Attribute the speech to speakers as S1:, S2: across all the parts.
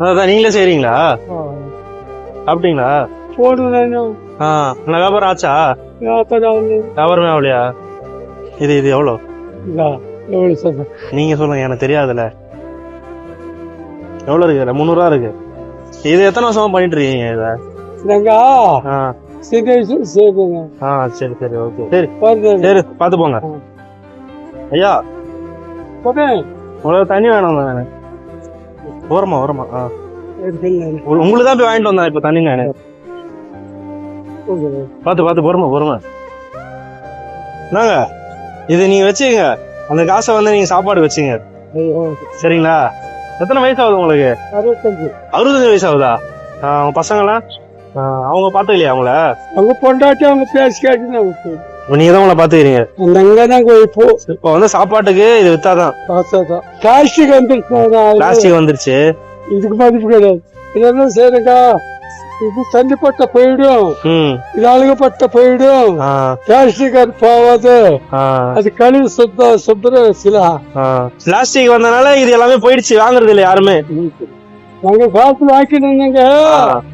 S1: அதான் நீங்களே செய்றீங்களா? சாப்பிட்டீங்களா? வியாபாரம் ஆச்சா? வியாபாரமே ஆகலையா? இது எவ்வளோ? நீங்க சொல்லுங்க, எனக்கு தெரியாதுல்ல. எவ்வளவு இருக்கு? 300 ரூபா இருக்கு. இது எத்தனை வருஷமா பண்ணிட்டு இருக்கீங்க இத? சரி சரி ஓகே. சரி சரி பாத்து போங்க. ஐயா உங்களுக்கு தண்ணி வேணும் தானே? ஓரமா உங்களுக்கு தான் போய் வாங்கிட்டு வந்தேன் இப்ப தண்ணி. நானு பாத்து பொறுமை என்னங்க இது நீங்க வச்சுங்க. அந்த காசை வந்து நீங்க சாப்பாடு வச்சுங்க, சரிங்களா? எத்தனை வயசு ஆகுது உங்களுக்கு? 65 வயசு ஆகுதா? அவங்க பசங்களாம் அவங்க பாத்துக்கலையா? அவங்க பொண்டாட்டி அவங்க பேசி கேட்டு நீங்க தான் உங்களை பாத்துக்கிறீங்க. இப்ப வந்து சாப்பாட்டுக்கு இது வித்தாதான். பிளாஸ்டிக் வந்துருச்சு. இதுக்கு மதிப்பு கிடையாது. இதெல்லாம் சரிக்கா, இது தண்ணி பட்ட போயிடும், இது அழுகப்பட்ட போயிடும், பிளாஸ்டிக் அது போவாது. அது கழிவு சுத்தர சில பிளாஸ்டிக் வந்தனால இது எல்லாமே போயிடுச்சு. வாங்குறது இல்லை யாருமே. நாங்க காசு வாங்கிட்டு இருந்தீங்க.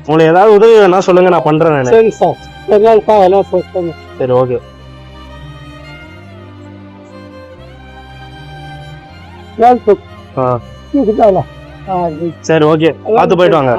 S1: உங்களுக்கு ஏதாவது உதவி வேணா சொல்லுங்க, நான் பண்றேன். சரி சார், சரி ஓகே. சரி ஓகே, பார்த்து போயிட்டு வாங்க.